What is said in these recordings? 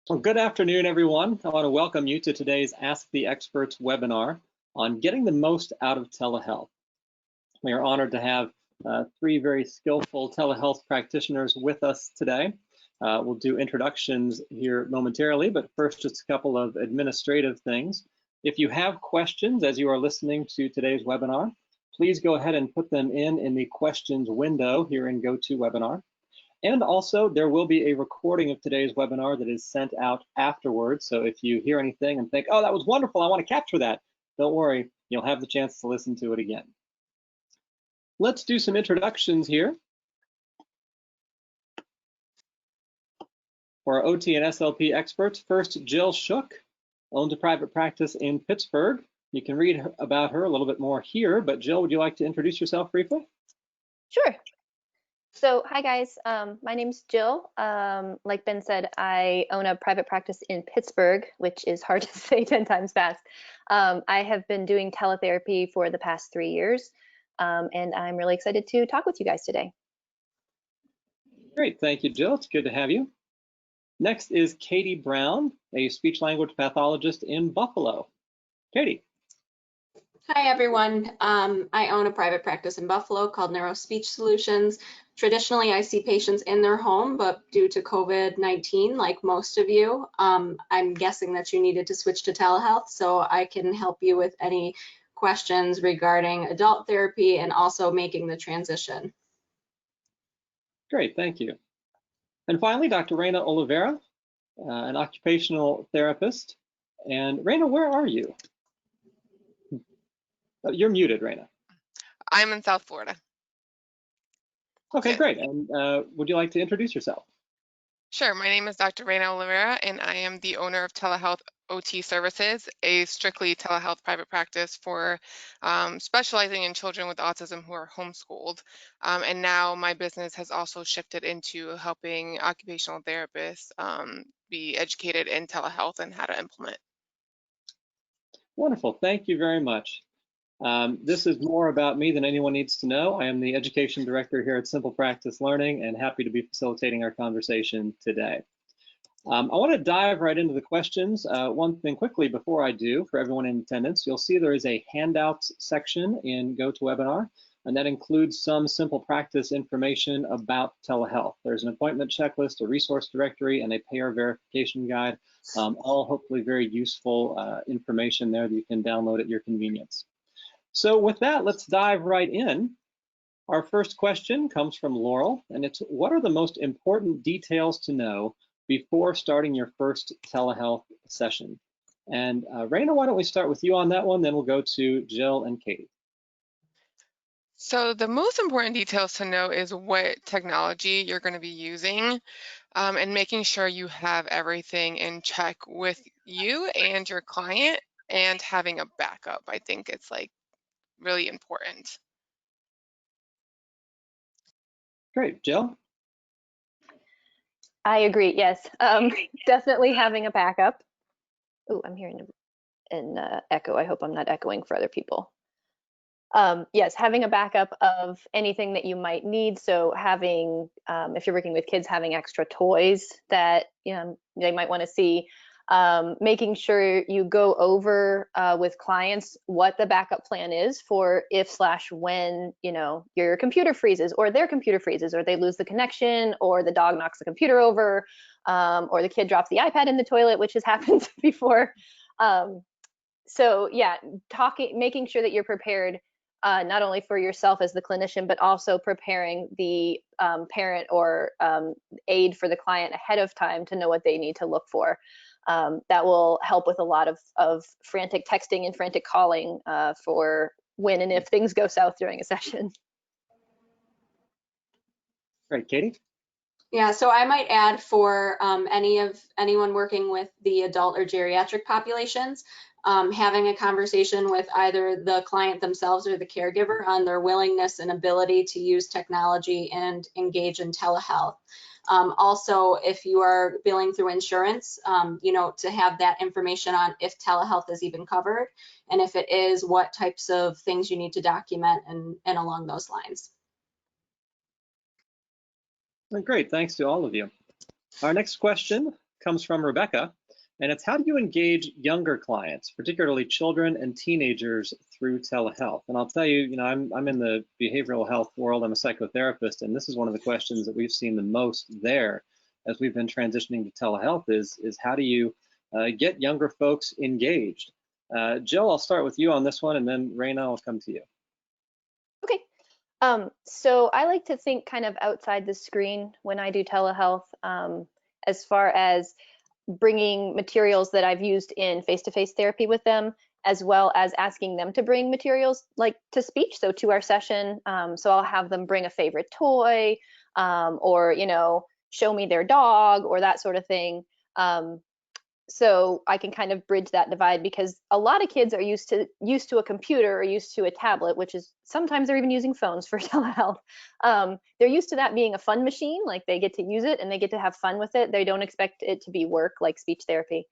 Well, good afternoon, everyone. I want to welcome you to today's Ask the Experts webinar on getting the most out of telehealth. We are honored to have three very skillful telehealth practitioners with us today. We'll do introductions here momentarily, but first just a couple of administrative things. If you have questions as you are listening to today's webinar, please go ahead and put them in the questions window here in GoToWebinar. And also, there will be a recording of today's webinar that is sent out afterwards. So if you hear anything and think, oh, that was wonderful, I want to capture that, don't worry, you'll have the chance to listen to it again. Let's do some introductions here. For our OT and SLP experts, first, Jill Shook, owns a private practice in Pittsburgh. You can read about her a little bit more here, but Jill, would you like to introduce yourself briefly? Sure. So, hi guys, my name's Jill. Like Ben said, I own a private practice in Pittsburgh, which is hard to say 10 times fast. I have been doing teletherapy for the past 3 years, and I'm really excited to talk with you guys today. Great, thank you, Jill. It's good to have you. Next is Katie Brown, a speech-language pathologist in Buffalo. Katie. Hi, everyone. I own a private practice in Buffalo called Neurospeech Solutions. Traditionally, I see patients in their home, but due to COVID-19, like most of you, I'm guessing that you needed to switch to telehealth, so I can help you with any questions regarding adult therapy and also making the transition. Great, thank you. And finally, Dr. Reina Olivera, an occupational therapist. And Reina, where are you? You're muted, Reina. I'm in South Florida. Okay, yeah. Great. And would you like to introduce yourself? Sure. My name is Dr. Reina Olivera, and I am the owner of Telehealth OT Services, a strictly telehealth private practice for specializing in children with autism who are homeschooled. And now my business has also shifted into helping occupational therapists be educated in telehealth and how to implement. Wonderful. Thank you very much. This is more about me than anyone needs to know. I am the education director here at SimplePractice Learning and happy to be facilitating our conversation today. I want to dive right into the questions. One thing quickly before I do, for everyone in attendance, you'll see there is a handouts section in GoToWebinar, and that includes some SimplePractice information about telehealth. There's an appointment checklist, a resource directory, and a payer verification guide, all hopefully very useful information there that you can download at your convenience. So with that, let's dive right in. Our first question comes from Laurel, and it's, what are the most important details to know before starting your first telehealth session? And Reina, why don't we start with you on that one, then we'll go to Jill and Katie. So the most important details to know is what technology you're going to be using and making sure you have everything in check with you and your client and having a backup. I think it's like really important. Great. Jill? I agree, yes. Definitely having a backup. Oh, I'm hearing an echo. I hope I'm not echoing for other people. Yes, having a backup of anything that you might need. So having, if you're working with kids, having extra toys that they might want to see. Making sure you go over with clients what the backup plan is for if/when your computer freezes or their computer freezes or they lose the connection or the dog knocks the computer over or the kid drops the iPad in the toilet, which has happened before. So yeah, making sure that you're prepared not only for yourself as the clinician, but also preparing the parent or aide for the client ahead of time to know what they need to look for. That will help with a lot of frantic texting and frantic calling for when and if things go south during a session. Great, Katie? Yeah, so I might add for anyone working with the adult or geriatric populations, having a conversation with either the client themselves or the caregiver on their willingness and ability to use technology and engage in telehealth. Also, if you are billing through insurance, to have that information on if telehealth is even covered, and if it is, what types of things you need to document and along those lines. Great, thanks to all of you. Our next question comes from Rebecca, and it's how do you engage younger clients, particularly children and teenagers, through telehealth? And I'll tell you, I'm in the behavioral health world. I'm a psychotherapist, and this is one of the questions that we've seen the most there as we've been transitioning to telehealth is how do you get younger folks engaged? Jill, I'll start with you on this one, and then Reina, I'll come to you. Okay. So I like to think kind of outside the screen when I do telehealth, as far as bringing materials that I've used in face-to-face therapy with them, as well as asking them to bring materials like to speech, so to our session. So I'll have them bring a favorite toy, or show me their dog or that sort of thing. So I can kind of bridge that divide, because a lot of kids are used to a computer or used to a tablet, which is sometimes they're even using phones for telehealth. They're used to that being a fun machine, like they get to use it and they get to have fun with it. They don't expect it to be work like speech therapy.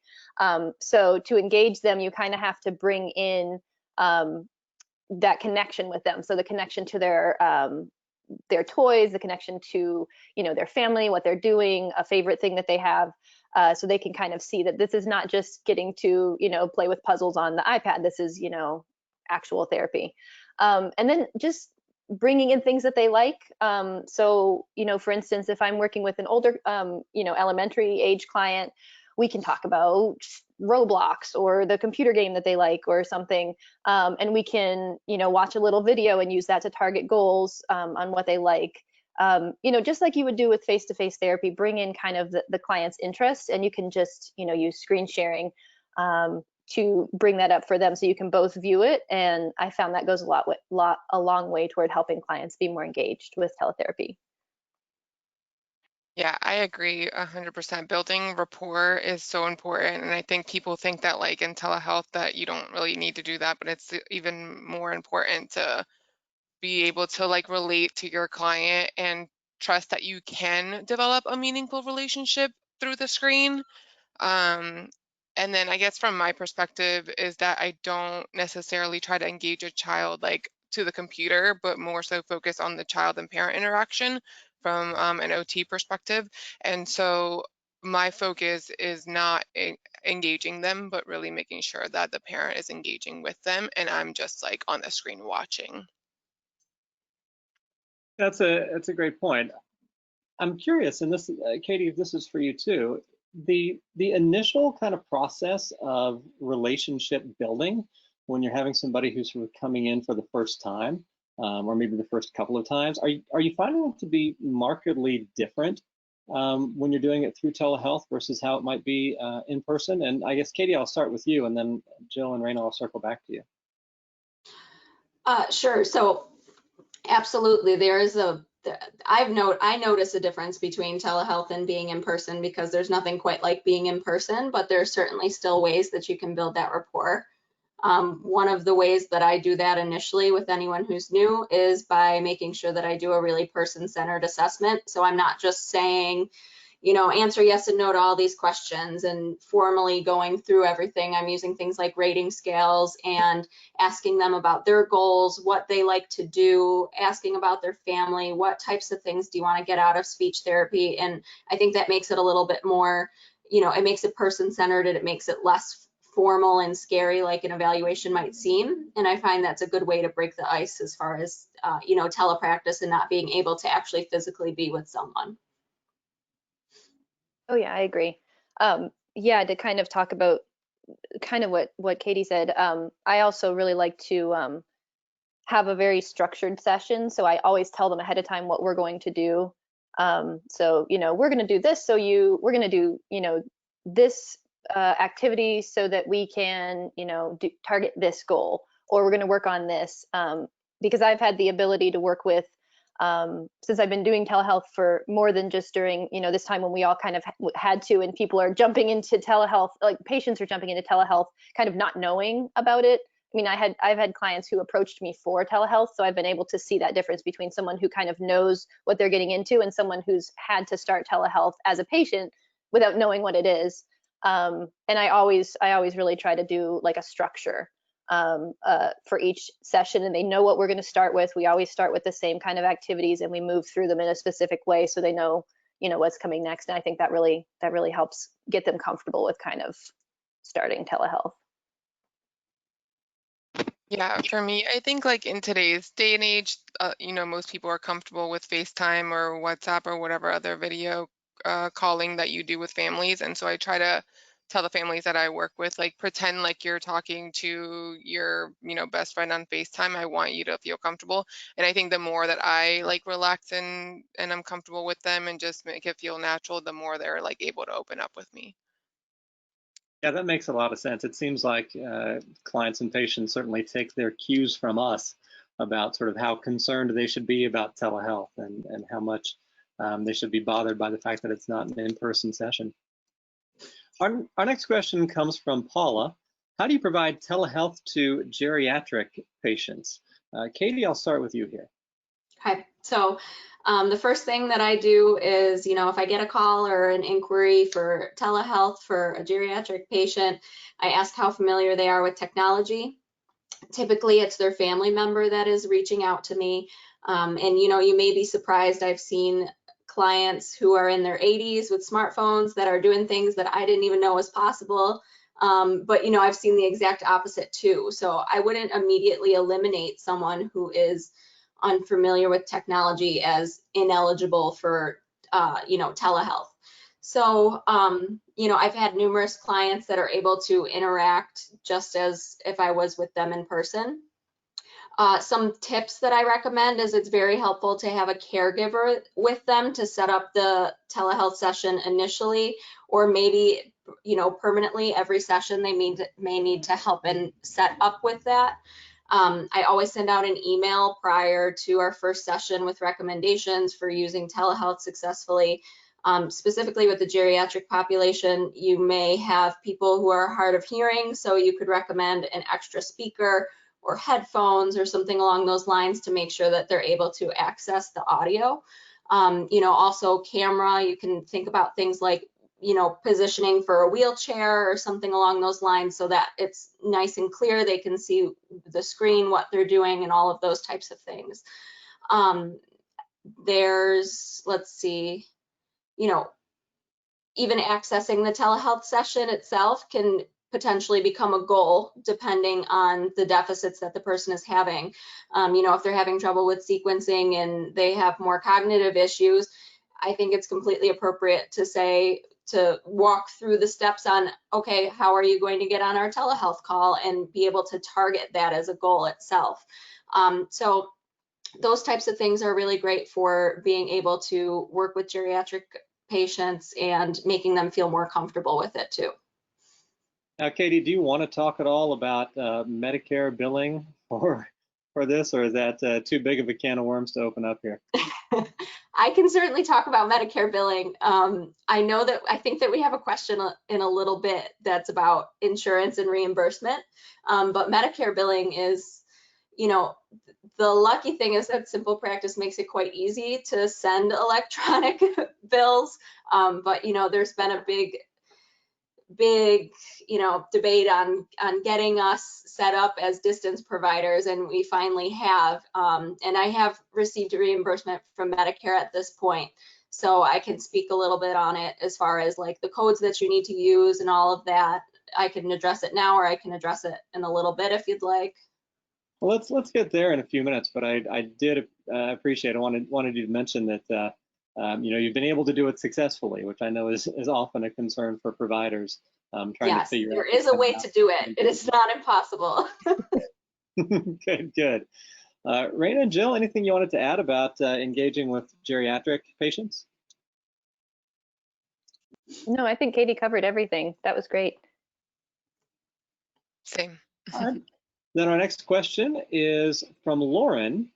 So to engage them, you kind of have to bring in that connection with them. So the connection to their toys, the connection to their family, what they're doing, a favorite thing that they have. So they can kind of see that this is not just getting to, play with puzzles on the iPad. This is, actual therapy. And then just bringing in things that they like. So, for instance, if I'm working with an older, elementary age client, we can talk about Roblox or the computer game that they like or something. And we can, watch a little video and use that to target goals on what they like. Just like you would do with face-to-face therapy, bring in kind of the client's interest, and you can just, use screen sharing to bring that up for them so you can both view it. And I found that goes a long way toward helping clients be more engaged with teletherapy. Yeah, I agree 100%. Building rapport is so important. And I think people think that like in telehealth that you don't really need to do that, but it's even more important to be able to like relate to your client and trust that you can develop a meaningful relationship through the screen. And then I guess from my perspective is that I don't necessarily try to engage a child like to the computer, but more so focus on the child and parent interaction from an OT perspective. And so my focus is not engaging them, but really making sure that the parent is engaging with them and I'm just like on the screen watching. That's a great point. I'm curious, and this, Katie, if this is for you too, the initial kind of process of relationship building when you're having somebody who's sort of coming in for the first time, or maybe the first couple of times, are you finding it to be markedly different when you're doing it through telehealth versus how it might be in person? And I guess, Katie, I'll start with you, and then Jill and Reina, I'll circle back to you. Sure. So absolutely, there is I notice a difference between telehealth and being in person, because there's nothing quite like being in person, but there's certainly still ways that you can build that rapport. One of the ways that I do that initially with anyone who's new is by making sure that I do a really person-centered assessment. So I'm not just saying, answer yes and no to all these questions and formally going through everything. I'm using things like rating scales and asking them about their goals, what they like to do, asking about their family, what types of things do you want to get out of speech therapy. And I think that makes it a little bit more, it makes it person-centered and it makes it less formal and scary like an evaluation might seem. And I find that's a good way to break the ice as far as, telepractice and not being able to actually physically be with someone. Oh yeah, I agree. Yeah, to kind of talk about kind of what Katie said, I also really like to have a very structured session. So I always tell them ahead of time what we're going to do. So, we're going to do this. So we're going to do, this activity so that we can, target this goal, or we're going to work on this. Because I've had the ability to work with, since I've been doing telehealth for more than just during, this time when we all kind of had to, and people are jumping into telehealth, like patients are jumping into telehealth, kind of not knowing about it. I mean, I've had clients who approached me for telehealth, so I've been able to see that difference between someone who kind of knows what they're getting into and someone who's had to start telehealth as a patient without knowing what it is. And I always really try to do like a structure for each session, and they know what we're going to start with. We always start with the same kind of activities and we move through them in a specific way so they know, what's coming next. And I think that really helps get them comfortable with kind of starting telehealth. Yeah, for me, I think like in today's day and age, most people are comfortable with FaceTime or WhatsApp or whatever other video calling that you do with families. And so I try to tell the families that I work with, like, pretend like you're talking to your, best friend on FaceTime. I want you to feel comfortable. And I think the more that I like relax and I'm comfortable with them and just make it feel natural, the more they're like able to open up with me. Yeah, that makes a lot of sense. It seems like clients and patients certainly take their cues from us about sort of how concerned they should be about telehealth and how much they should be bothered by the fact that it's not an in-person session. Our next question comes from Paula. How do you provide telehealth to geriatric patients? Katie, I'll start with you here. Okay, so the first thing that I do is, if I get a call or an inquiry for telehealth for a geriatric patient, I ask how familiar they are with technology. Typically, it's their family member that is reaching out to me. And, you may be surprised. I've seen clients who are in their 80s with smartphones that are doing things that I didn't even know was possible. But, I've seen the exact opposite too. So I wouldn't immediately eliminate someone who is unfamiliar with technology as ineligible for, telehealth. So, I've had numerous clients that are able to interact just as if I was with them in person. Some tips that I recommend is it's very helpful to have a caregiver with them to set up the telehealth session initially, or maybe, permanently every session they may need to help and set up with that. I always send out an email prior to our first session with recommendations for using telehealth successfully. Specifically with the geriatric population, you may have people who are hard of hearing, so you could recommend an extra speaker or headphones or something along those lines to make sure that they're able to access the audio. Also camera, you can think about things like, positioning for a wheelchair or something along those lines so that it's nice and clear. They can see the screen, what they're doing, and all of those types of things. Let's see, even accessing the telehealth session itself can potentially become a goal depending on the deficits that the person is having. If they're having trouble with sequencing and they have more cognitive issues, I think it's completely appropriate to walk through the steps on, okay, how are you going to get on our telehealth call, and be able to target that as a goal itself. So those types of things are really great for being able to work with geriatric patients and making them feel more comfortable with it too. Now, Katie, do you want to talk at all about Medicare billing for this, or is that too big of a can of worms to open up here? I can certainly talk about Medicare billing. I think that we have a question in a little bit that's about insurance and reimbursement, but Medicare billing is, the lucky thing is that SimplePractice makes it quite easy to send electronic bills, but there's been a big debate on getting us set up as distance providers, and we finally have, and I have received a reimbursement from Medicare at this point, so I can speak a little bit on it as far as like the codes that you need to use and all of that. I can address it now, or I can address it in a little bit if you'd like. Well, let's get there in a few minutes, but I did appreciate, I wanted you to mention that you've been able to do it successfully, which I know is often a concern for providers. Trying to figure out. There is a way to do it. It is not impossible. Good. Reina and Jill, anything you wanted to add about engaging with geriatric patients? No, I think Katie covered everything. That was great. Same. All right. Then our next question is from Lauren.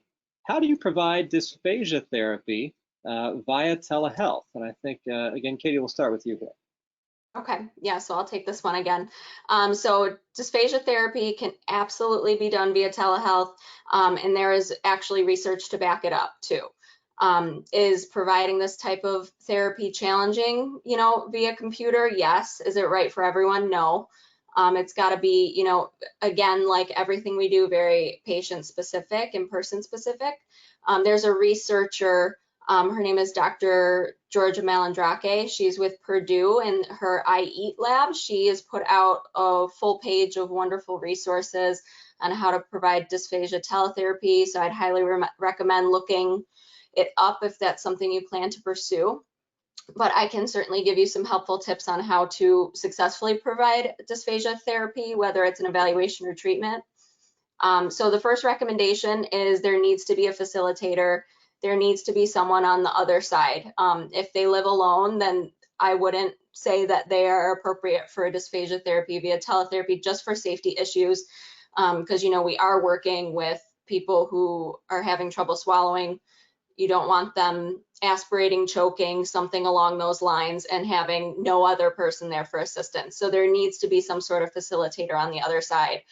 How do you provide dysphagia therapy via telehealth? And I think, again, Katie, we'll start with you here. Okay, yeah, so I'll take this one again. So dysphagia therapy can absolutely be done via telehealth, and there is actually research to back it up too. Is providing this type of therapy challenging, via computer? Yes. Is it right for everyone? No. It's got to be, again, like everything we do, very patient specific and person specific. There's a researcher Her name is Dr. Georgia Malandrake. She's with Purdue in her I Eat lab. She has put out a full page of wonderful resources on how to provide dysphagia teletherapy. So I'd highly recommend looking it up if that's something you plan to pursue. But I can certainly give you some helpful tips on how to successfully provide dysphagia therapy, whether it's an evaluation or treatment. So the first recommendation is there needs to be a facilitator. There needs to be someone on the other side. If they live alone, then I wouldn't say that they are appropriate for a dysphagia therapy via teletherapy just for safety issues, because we are working with people who are having trouble swallowing. You don't want them aspirating, choking, something along those lines, and having no other person there for assistance. So there needs to be some sort of facilitator on the other side.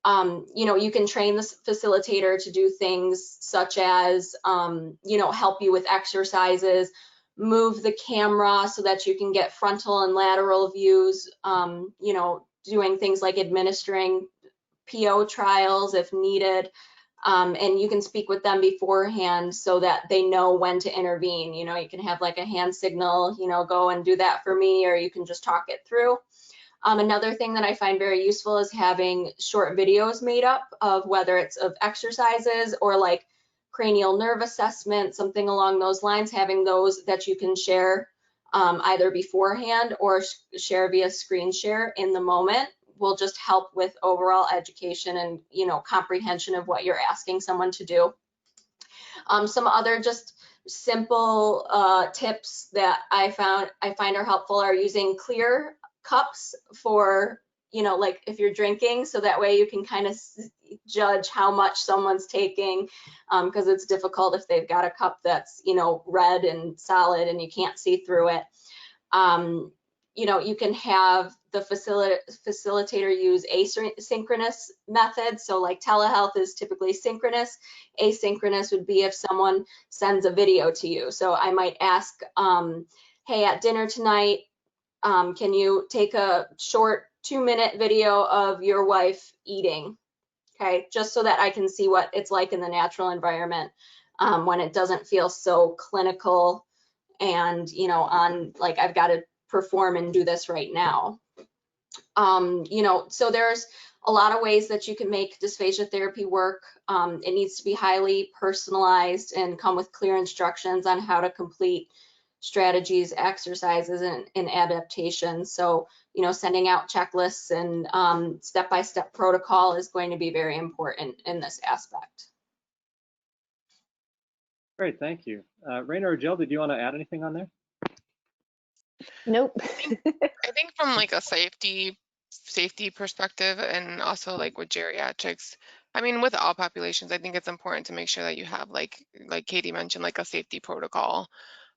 You can train the facilitator to do things such as, help you with exercises, move the camera so that you can get frontal and lateral views, doing things like administering PO trials if needed. And you can speak with them beforehand so that they know when to intervene. You can have like a hand signal, go and do that for me, or you can just talk it through. Another thing that I find very useful is having short videos made up of whether it's of exercises or like cranial nerve assessment, something along those lines, having those that you can share either beforehand or share via screen share in the moment will just help with overall education and comprehension of what you're asking someone to do. Some other just simple tips that I find are helpful are using clear cups for like if you're drinking, so that way you can kind of judge how much someone's taking, because it's difficult if they've got a cup that's red and solid and you can't see through it. You can have the facilitator use asynchronous methods. So like telehealth is typically synchronous. Asynchronous would be if someone sends a video to you. So I might ask, hey, at dinner tonight, can you take a short 2-minute video of your wife eating? Okay, just so that I can see what it's like in the natural environment when it doesn't feel so clinical and on like I've got to perform and do this right now. So there's a lot of ways that you can make dysphagia therapy work. It needs to be highly personalized and come with clear instructions on how to complete strategies, exercises, and adaptations. So, sending out checklists and step-by-step protocol is going to be very important in this aspect. Great, thank you. Reina or Jill, did you want to add anything on there? Nope. I think from like a safety perspective, and also like with geriatrics, I mean, with all populations, I think it's important to make sure that you have like Katie mentioned, like a safety protocol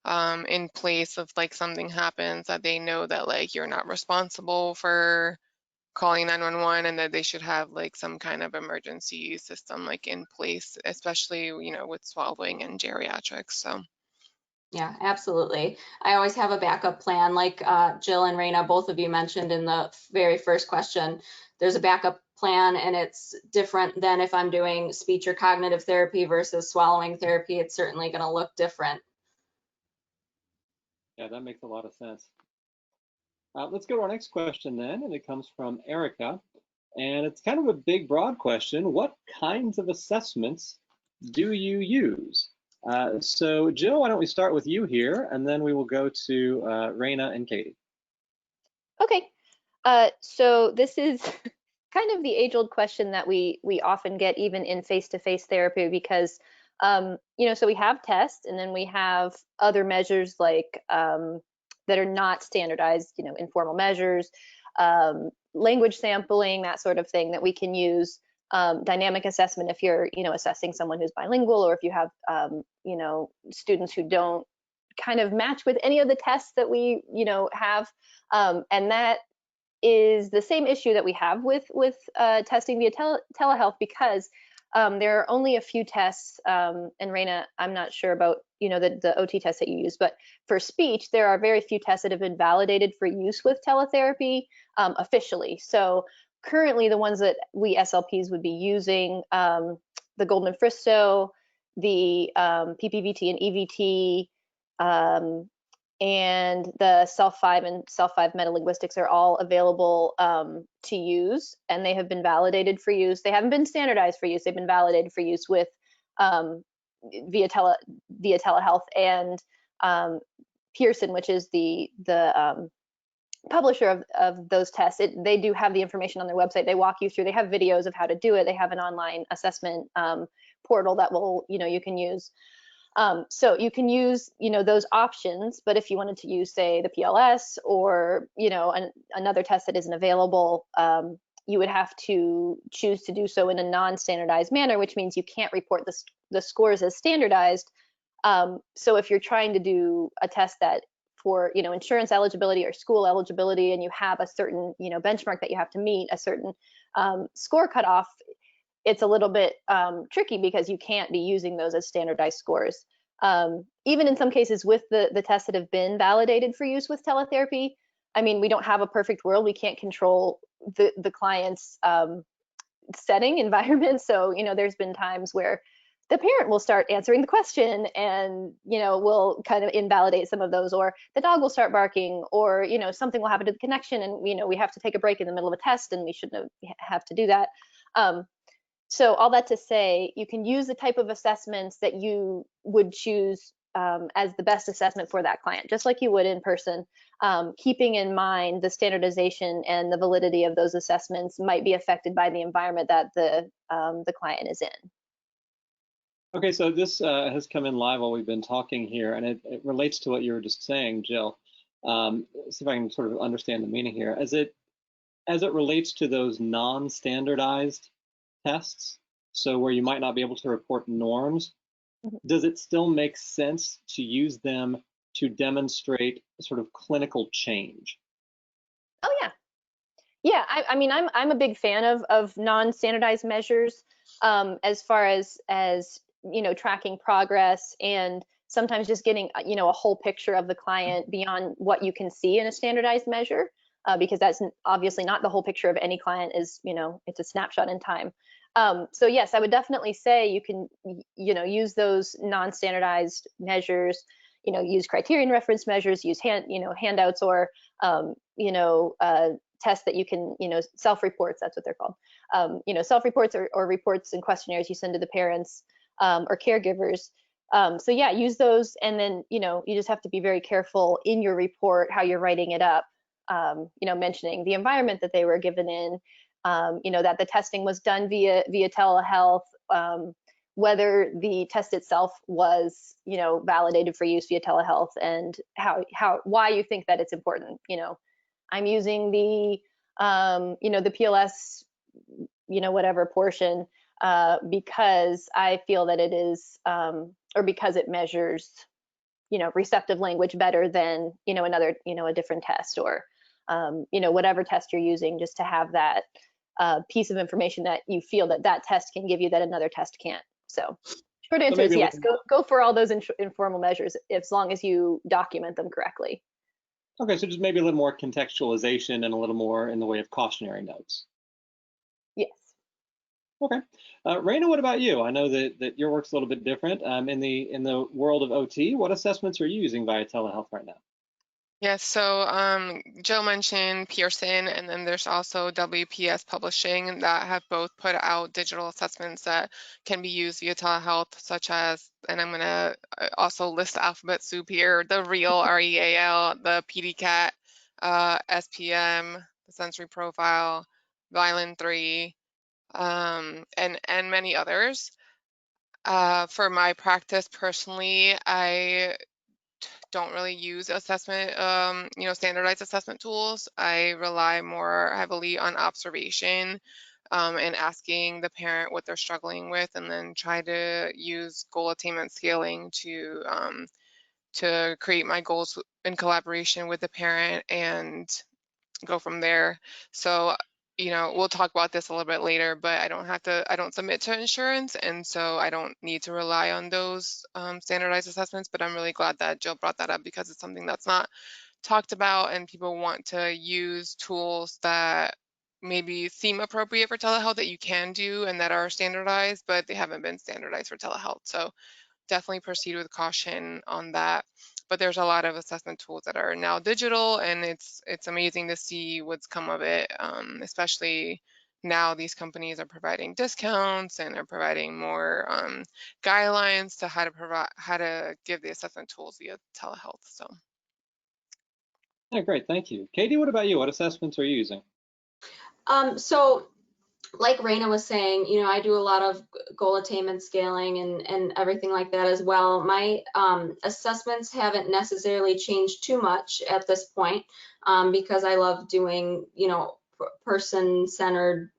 in place if like something happens, that they know that like you're not responsible for calling 911 and that they should have like some kind of emergency system like in place, especially with swallowing and geriatrics. So yeah, absolutely. I always have a backup plan, like Jill and Reina, both of you mentioned in the very first question. There's a backup plan, and it's different than if I'm doing speech or cognitive therapy versus swallowing therapy. It's certainly going to look different. Yeah, that makes a lot of sense. Let's go to our next question then, and it comes from Erica. And it's kind of a big, broad question. What kinds of assessments do you use? So Jill, why don't we start with you here, and then we will go to Reina and Katie. Okay. So this is kind of the age-old question that we often get even in face-to-face therapy, because so we have tests, and then we have other measures like that are not standardized, informal measures, language sampling, that sort of thing that we can use. Dynamic assessment if you're assessing someone who's bilingual, or if you have students who don't kind of match with any of the tests that we have, and that is the same issue that we have with testing via telehealth, because there are only a few tests, and Reina, I'm not sure about the OT tests that you use, but for speech there are very few tests that have been validated for use with teletherapy officially. So currently the ones that we SLPs would be using, the Goldman-Fristow the PPVT and EVT, and the SELF-5 and SELF-5 metalinguistics are all available to use, and they have been validated for use. They haven't been standardized for use. They've been validated for use with via telehealth, and Pearson, which is the publisher of those tests. They do have the information on their website. They walk you through. They have videos of how to do it. They have an online assessment portal that will, you can use. So you can use, those options, but if you wanted to use, say, the PLS or, another test that isn't available, you would have to choose to do so in a non-standardized manner, which means you can't report the scores as standardized. So if you're trying to do a test that for, insurance eligibility or school eligibility, and you have a certain, benchmark that you have to meet, a certain score cutoff, it's a little bit tricky because you can't be using those as standardized scores. Even in some cases with the tests that have been validated for use with teletherapy, I mean, we don't have a perfect world. We can't control the client's setting environment. So, there's been times where the parent will start answering the question and, will kind of invalidate some of those, or the dog will start barking, or, something will happen to the connection and, we have to take a break in the middle of a test and we shouldn't have to do that. So all that to say, you can use the type of assessments that you would choose as the best assessment for that client, just like you would in person, keeping in mind the standardization and the validity of those assessments might be affected by the environment that the client is in. Okay, so this has come in live while we've been talking here, and it relates to what you were just saying, Jill. See if I can sort of understand the meaning here. As it relates to those non-standardized tests, so where you might not be able to report norms, does it still make sense to use them to demonstrate sort of clinical change? Oh yeah, yeah. I mean, I'm a big fan of non-standardized measures as far as tracking progress, and sometimes just getting a whole picture of the client beyond what you can see in a standardized measure, because that's obviously not the whole picture of any client. Is it's a snapshot in time. So yes, I would definitely say you can, use those non-standardized measures, use criterion reference measures, use handouts, or, tests that you can, self-reports, that's what they're called. Self-reports or reports and questionnaires you send to the parents or caregivers. So yeah, use those. And then, you just have to be very careful in your report, how you're writing it up, mentioning the environment that they were given in, that the testing was done via telehealth, whether the test itself was, validated for use via telehealth, and why you think that it's important. I'm using the, the PLS, whatever portion, because I feel that it is, or because it measures, receptive language better than, another, a different test, or, whatever test you're using, just to have that piece of information that you feel that test can give you that another test can't. So short answer is yes, go for all those informal measures as long as you document them correctly. Okay, so just maybe a little more contextualization and a little more in the way of cautionary notes. Yes. Okay, Reina, what about you? I know that your work's a little bit different. In the world of OT, what assessments are you using via telehealth right now? Yes, so Jill mentioned Pearson, and then there's also WPS Publishing that have both put out digital assessments that can be used via telehealth, such as, and I'm going to also list the alphabet soup here, the REAL, REAL, the PDCAT, SPM, the Sensory Profile, Violin 3, and many others. For my practice personally, I don't really use assessment, standardized assessment tools. I rely more heavily on observation and asking the parent what they're struggling with, and then try to use goal attainment scaling to create my goals in collaboration with the parent and go from there. So, we'll talk about this a little bit later, but I don't submit to insurance, and so I don't need to rely on those standardized assessments. But I'm really glad that Jill brought that up, because it's something that's not talked about, and people want to use tools that maybe seem appropriate for telehealth that you can do and that are standardized, but they haven't been standardized for telehealth. So definitely proceed with caution on that. But there's a lot of assessment tools that are now digital, and it's amazing to see what's come of it, especially now these companies are providing discounts and are providing more guidelines to how to give the assessment tools via telehealth. So. Yeah, great, thank you. Katie, what about you? What assessments are you using? So like Reina was saying, you know, I do a lot of goal attainment scaling and everything like that as well. My assessments haven't necessarily changed too much at this point because I love doing, you know, person-centered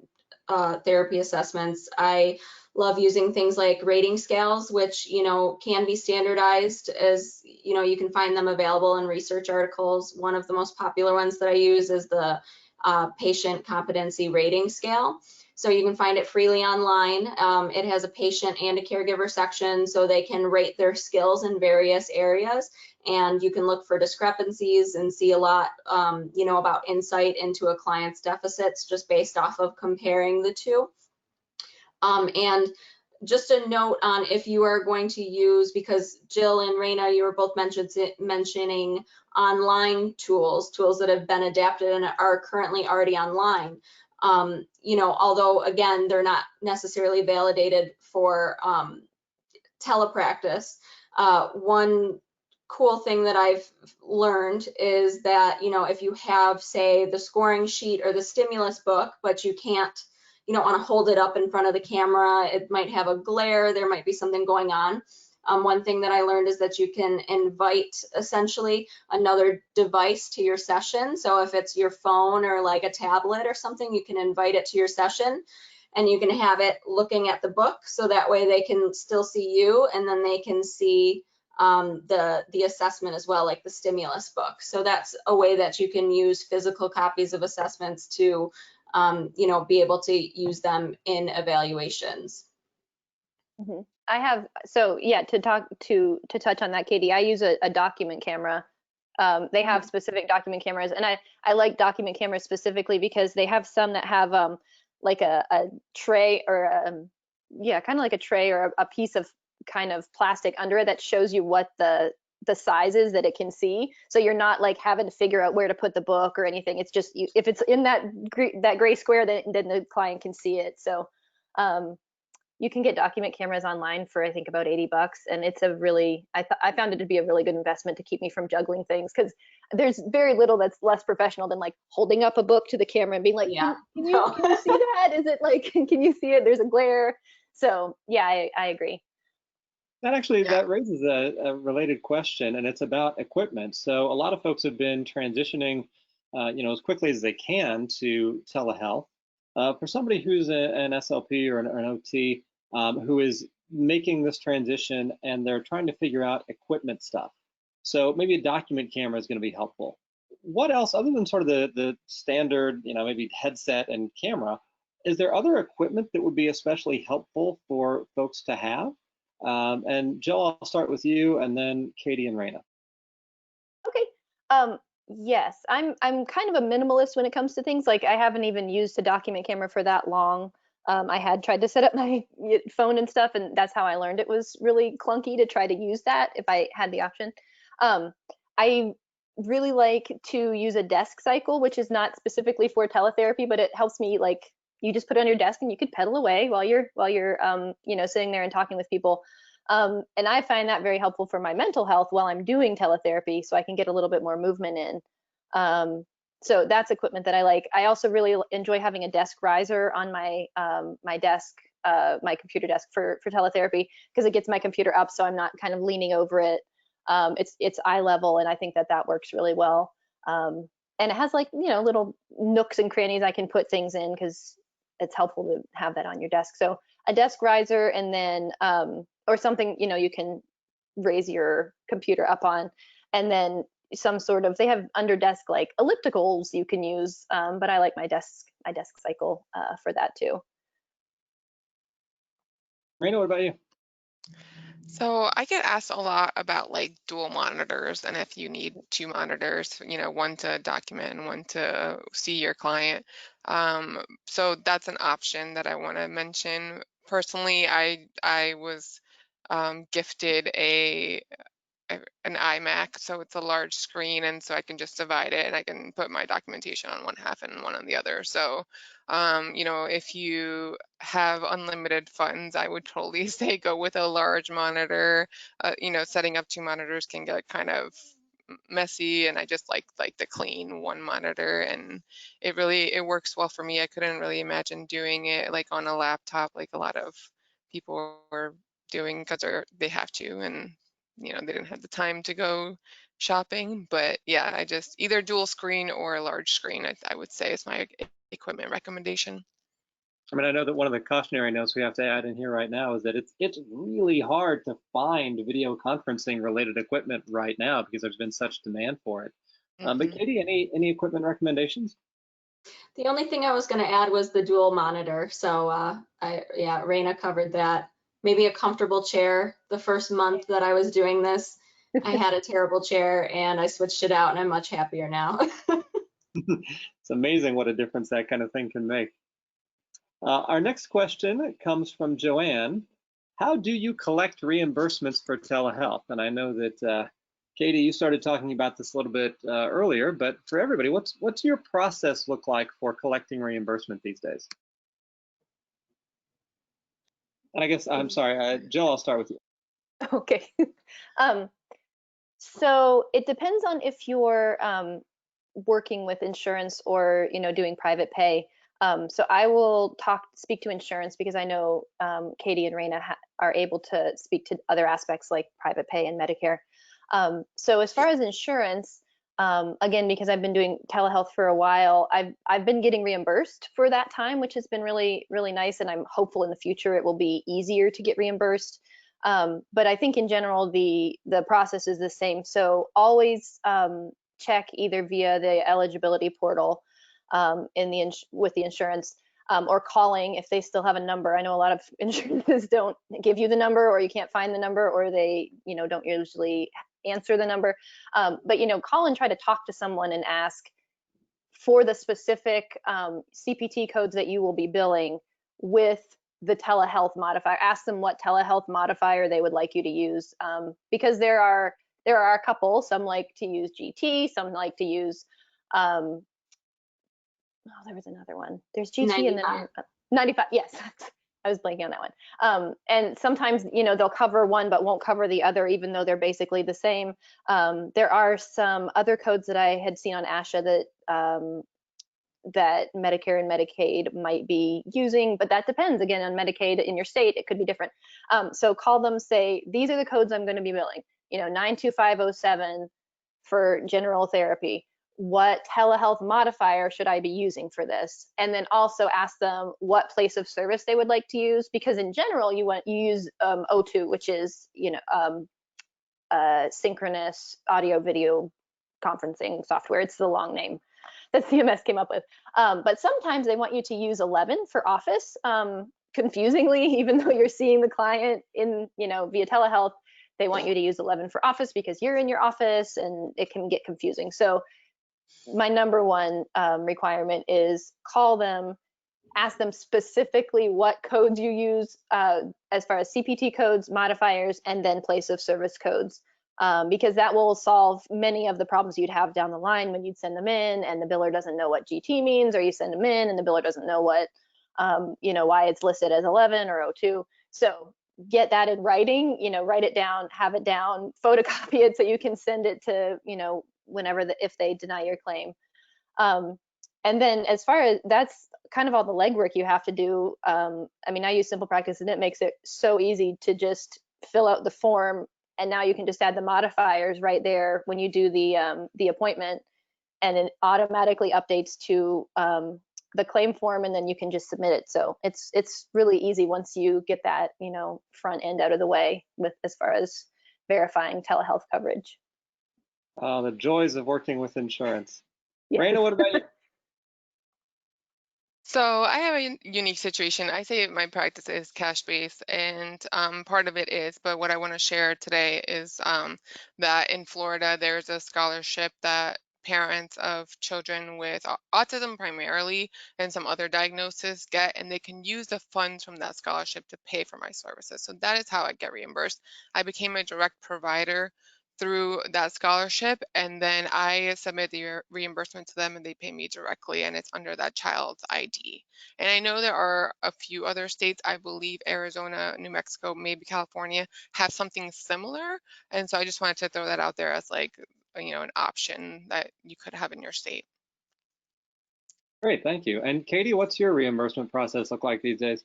therapy assessments. I love using things like rating scales, which, you know, can be standardized, as, you know, you can find them available in research articles. One of the most popular ones that I use is the patient competency rating scale. So you can find it freely online. It has a patient and a caregiver section, so they can rate their skills in various areas, and you can look for discrepancies and see a lot, you know, about insight into a client's deficits just based off of comparing the two. And just a note on if you are going to use, because Jill and Reina, you were both mentioning online tools that have been adapted and are currently already online. You know, although again, they're not necessarily validated for telepractice. One cool thing that I've learned is that, you know, if you have, say, the scoring sheet or the stimulus book, but you can't, you don't want to hold it up in front of the camera, it might have a glare, there might be something going on. One thing that I learned is that you can invite essentially another device to your session. So if it's your phone or like a tablet or something, you can invite it to your session and you can have it looking at the book. So that way they can still see you, and then they can see the assessment as well, like the stimulus book. So that's a way that you can use physical copies of assessments to, you know, be able to use them in evaluations. Mm-hmm. I have, so yeah, to touch on that, Katie, I use a document camera. They have specific document cameras, and I like document cameras specifically because they have some that have like a tray or yeah, kind of like a tray or a piece of kind of plastic under it that shows you what the size is that it can see. So you're not like having to figure out where to put the book or anything. It's just you, if it's in that gray square, then the client can see it. So you can get document cameras online for I think about $80, and it's a really I found it to be a really good investment to keep me from juggling things, because there's very little that's less professional than like holding up a book to the camera and being like, yeah, can you see that? Is it like, can you see it? There's a glare. So yeah, I agree. That actually, that raises a related question, and it's about equipment. So a lot of folks have been transitioning, you know, as quickly as they can to telehealth. For somebody who's an SLP or an OT who is making this transition and they're trying to figure out equipment stuff, so maybe a document camera is going to be helpful. What else, other than sort of the standard, you know, maybe headset and camera, is there other equipment that would be especially helpful for folks to have? And Jill, I'll start with you, and then Katie and Reina. Okay. Yes, I'm kind of a minimalist when it comes to things. Like I haven't even used a document camera for that long. I had tried to set up my phone and stuff, and that's how I learned it was really clunky to try to use that if I had the option. I really like to use a desk cycle, which is not specifically for teletherapy, but it helps me, like, you just put it on your desk and you could pedal away while you're you know, sitting there and talking with people. And I find that very helpful for my mental health while I'm doing teletherapy, so I can get a little bit more movement in. So that's equipment that I like. I also really enjoy having a desk riser on my my desk, my computer desk for teletherapy, because it gets my computer up so I'm not kind of leaning over it. It's eye level, and I think that works really well. And it has, like, you know, little nooks and crannies I can put things in, because it's helpful to have that on your desk. So a desk riser, and then or something, you know, you can raise your computer up on, and then some sort of, they have under desk like ellipticals you can use, but I like my desk cycle for that too. Reina, what about you? So I get asked a lot about like dual monitors and if you need two monitors, one to document and one to see your client. So that's an option that I want to mention. Personally, I was gifted an iMac, so it's a large screen, and so I can just divide it and I can put my documentation on one half and one on the other. So, if you have unlimited funds, I would totally say go with a large monitor. Setting up two monitors can get kind of messy, and I just like the clean one monitor, and it works well for me. I couldn't really imagine doing it like on a laptop like a lot of people are doing because they have to, and they didn't have the time to go shopping. But yeah, I just either dual screen or a large screen, I would say is my equipment recommendation. I mean, I know that one of the cautionary notes we have to add in here right now is that it's really hard to find video conferencing related equipment right now because there's been such demand for it. But Katie, any equipment recommendations? The only thing I was going to add was the dual monitor. So Reina covered that. Maybe a comfortable chair. The first month that I was doing this, I had a terrible chair and I switched it out and I'm much happier now. It's amazing what a difference that kind of thing can make. Our next question comes from Joanne. How do you collect reimbursements for telehealth? And I know that Katie, you started talking about this a little bit earlier, but for everybody, what's your process look like for collecting reimbursement these days? And I guess, I'm sorry, Jill, I'll start with you. Okay. So it depends on if you're working with insurance or doing private pay. So I will speak to insurance because I know Katie and Reina are able to speak to other aspects like private pay and Medicare. So as far as insurance, again, because I've been doing telehealth for a while, I've been getting reimbursed for that time, which has been really, really nice. And I'm hopeful in the future it will be easier to get reimbursed. But I think in general, the process is the same. So always check either via the eligibility portal with the insurance, or calling if they still have a number. I know a lot of insurances don't give you the number, or you can't find the number, or they don't usually answer the number. But call and try to talk to someone and ask for the specific CPT codes that you will be billing with the telehealth modifier. Ask them what telehealth modifier they would like you to use, because there are a couple. Some like to use GT, some like to use there was another one. There's GT 95. And then 95. Yes, I was blanking on that one. And sometimes, they'll cover one but won't cover the other, even though they're basically the same. There are some other codes that I had seen on ASHA that Medicare and Medicaid might be using, but that depends again on Medicaid in your state. It could be different. So call them, say, these are the codes I'm going to be billing. 92507 for general therapy. What telehealth modifier should I be using for this? And then also ask them what place of service they would like to use, because in general you use O2, which is synchronous audio video conferencing software. It's the long name that CMS came up with. But sometimes they want you to use 11 for office. Confusingly, even though you're seeing the client in via telehealth, they want you to use 11 for office because you're in your office, and it can get confusing. So my number one requirement is call them, ask them specifically what codes you use as far as CPT codes, modifiers, and then place of service codes, because that will solve many of the problems you'd have down the line when you'd send them in and the biller doesn't know what GT means, or you send them in and the biller doesn't know what, why it's listed as 11 or 02. So get that in writing, write it down, have it down, photocopy it so you can send it to, whenever if they deny your claim. And then as far as that's kind of all the legwork you have to do. I mean, I use SimplePractice and it makes it so easy to just fill out the form, and now you can just add the modifiers right there when you do the appointment, and it automatically updates to the claim form, and then you can just submit it. So it's really easy once you get that front end out of the way with as far as verifying telehealth coverage. The joys of working with insurance. Yes. Reina, what about you? So I have a unique situation. I say my practice is cash-based, and part of it is, but what I want to share today is that in Florida, there's a scholarship that parents of children with autism primarily and some other diagnoses get, and they can use the funds from that scholarship to pay for my services. So that is how I get reimbursed. I became a direct provider through that scholarship, and then I submit the reimbursement to them and they pay me directly, and it's under that child's ID. And I know there are a few other states, I believe Arizona, New Mexico, maybe California, have something similar. And so I just wanted to throw that out there as like, an option that you could have in your state. Great, thank you. And Katie, what's your reimbursement process look like these days?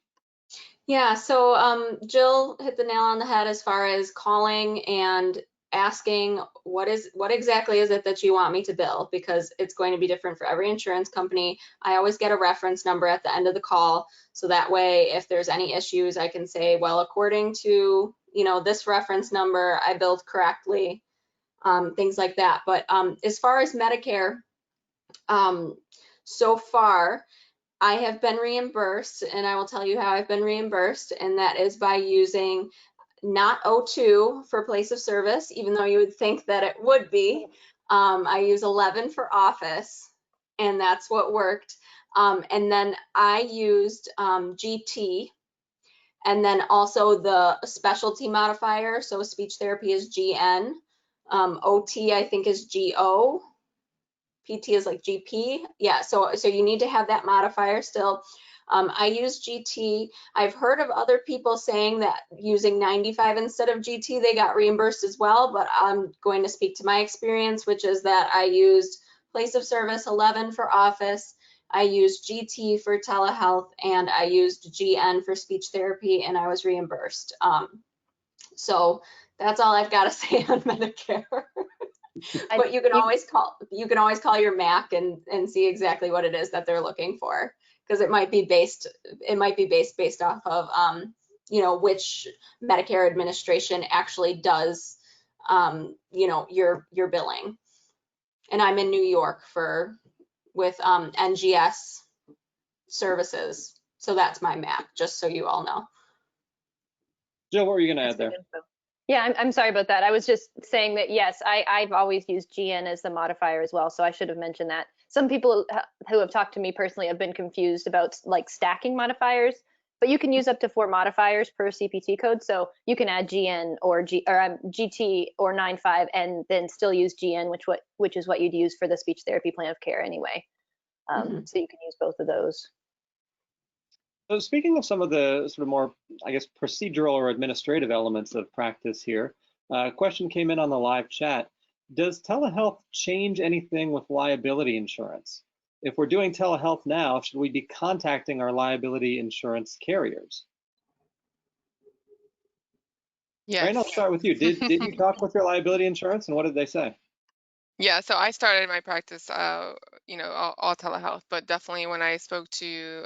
Yeah, so Jill hit the nail on the head as far as calling and asking what exactly is it that you want me to bill, because it's going to be different for every insurance company. I always get a reference number at the end of the call, so that way if there's any issues I can say, well, according to this reference number, I billed correctly, things like that. But as far as Medicare, so far I have been reimbursed, and I will tell you how I've been reimbursed, and that is by using not O2 for place of service, even though you would think that it would be. I use 11 for office, and that's what worked. And then I used GT, and then also the specialty modifier. So speech therapy is GN, OT I think is GO, PT is like GP. Yeah, so you need to have that modifier still. I use GT. I've heard of other people saying that using 95 instead of GT, they got reimbursed as well, but I'm going to speak to my experience, which is that I used place of service 11 for office, I used GT for telehealth, and I used GN for speech therapy, and I was reimbursed. So that's all I've got to say on Medicare. But you can always call your MAC and see exactly what it is that they're looking for, because it might be based off of which Medicare administration actually does your billing. And I'm in New York with NGS services, so that's my MAC, just so you all know. Jill, what were you going to add there? Yeah, I'm sorry about that. I was just saying that, yes, I've always used GN as the modifier as well, so I should have mentioned that. Some people who have talked to me personally have been confused about like stacking modifiers, but you can use up to 4 modifiers per CPT code, so you can add GN or GT or 95 and then still use GN, which is what you'd use for the speech therapy plan of care anyway. So you can use both of those. So speaking of some of the sort of more, I guess, procedural or administrative elements of practice here, a question came in on the live chat. Does telehealth change anything with liability insurance? If we're doing telehealth now, should we be contacting our liability insurance carriers? Yes. Reina, I'll start with you. Did you talk with your liability insurance, and what did they say? Yeah, so I started my practice, all telehealth, but definitely when I spoke to,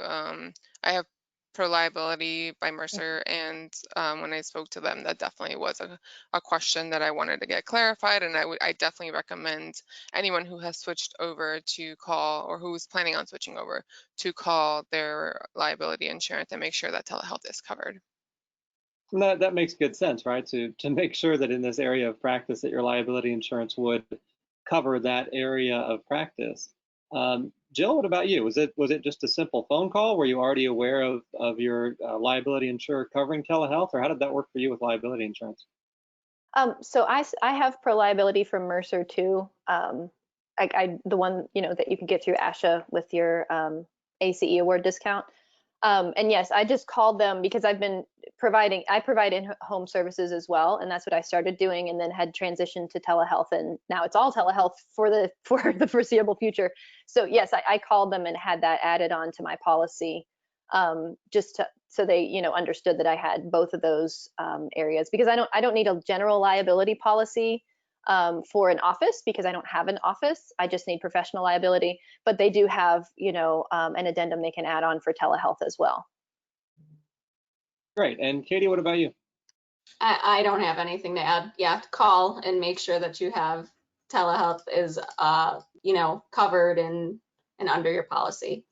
I have Pro Liability by Mercer, and when I spoke to them, that definitely was a question that I wanted to get clarified, and I definitely recommend anyone who has switched over to call, or who's planning on switching over, to call their liability insurance and make sure that telehealth is covered. That makes good sense, right? To make sure that in this area of practice that your liability insurance would cover that area of practice. Jill, what about you? Was it just a simple phone call? Were you already aware of your liability insurer covering telehealth, or how did that work for you with liability insurance? So I have Pro Liability from Mercer too. The one that you can get through ASHA with your ACE award discount. And yes, I just called them because I provide in-home services as well, and that's what I started doing, and then had transitioned to telehealth, and now it's all telehealth for the foreseeable future. So yes, I called them and had that added on to my policy, so they understood that I had both of those areas, because I don't need a general liability policy for an office, because I don't have an office. I just need professional liability, but they do have, an addendum they can add on for telehealth as well. Great. And Katie, what about you? I don't have anything to add. Yeah, call and make sure that you have telehealth is, covered and under your policy.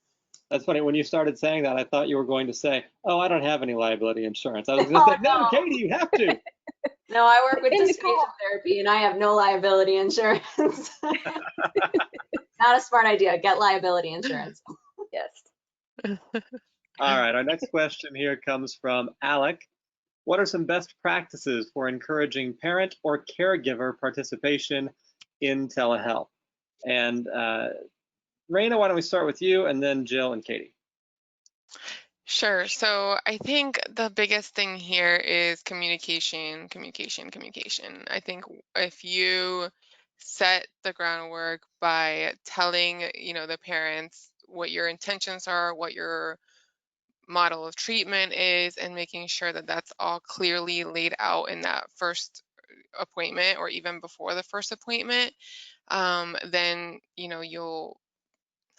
That's funny. When you started saying that, I thought you were going to say, "Oh, I don't have any liability insurance." I was going to say, "No, Katie, you have to." No, I work with In the dysphagia call. therapy and I have no liability insurance. Not a smart idea. Get liability insurance. Yes. All right. Our next question here comes from Alec. What are some best practices for encouraging parent or caregiver participation in telehealth? And Reina, why don't we start with you, and then Jill and Katie. Sure. So I think the biggest thing here is communication, communication, communication. I think if you set the groundwork by telling, the parents what your intentions are, what your model of treatment is, and making sure that that's all clearly laid out in that first appointment or even before the first appointment, then, you'll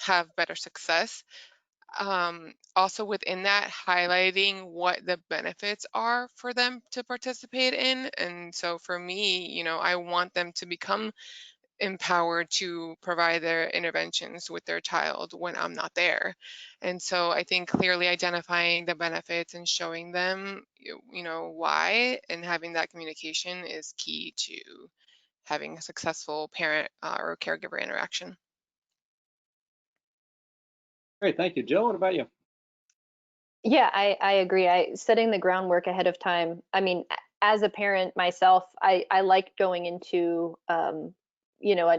have better success. Also within that, highlighting what the benefits are for them to participate in. And so for me, I want them to become empowered to provide their interventions with their child when I'm not there. And so I think clearly identifying the benefits and showing them, why, and having that communication is key to having a successful parent or caregiver interaction. Great, thank you. Jill, what about you? Yeah, I agree. Setting the groundwork ahead of time. I mean, as a parent myself, I like going into an